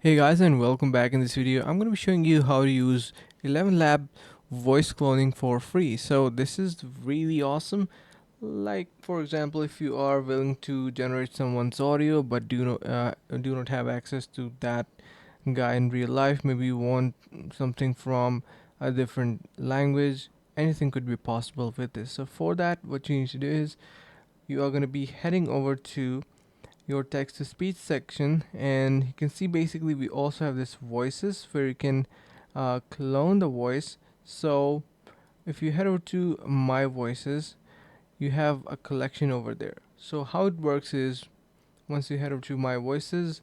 Hey guys, and welcome back. In this video I'm going to be showing you how to use 11 Lab voice cloning for free. So this is really awesome. Like for example, if you are willing to generate someone's audio but do not have access to that guy in real life, maybe you want something from a different language, anything could be possible with this. So for that, what you need to do is you are going to be heading over to your text to speech section, and you can see basically we also have this voices where you can clone the voice. So if you head over to my voices, you have a collection over there. So how it works is, once you head over to my voices,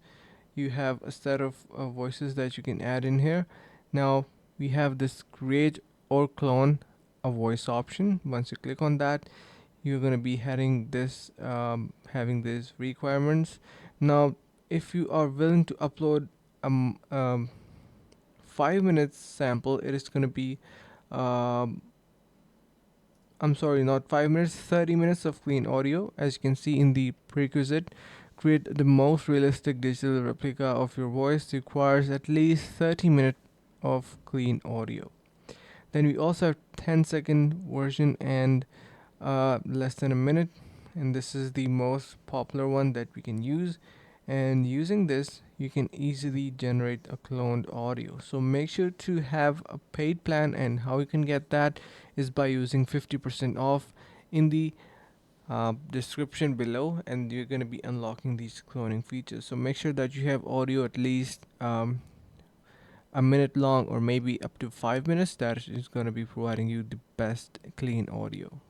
you have a set of voices that you can add in here. Now we have this create or clone a voice option. Once you click on that, you're going to be having these requirements. Now if you are willing to upload um, um 5 minutes sample, it is going to be um I'm sorry, not 5 minutes, 30 minutes of clean audio. As you can see in the prerequisite, create the most realistic digital replica of your voice requires at least 30 minutes of clean audio. Then we also have 10-second version and less than a minute, and this is the most popular one that we can use. And using this, you can easily generate a cloned audio. So make sure to have a paid plan, and how you can get that is by using 50% off in the description below, and you're going to be unlocking these cloning features. So make sure that you have audio at least a minute long, or maybe up to 5 minutes. That is going to be providing you the best clean audio.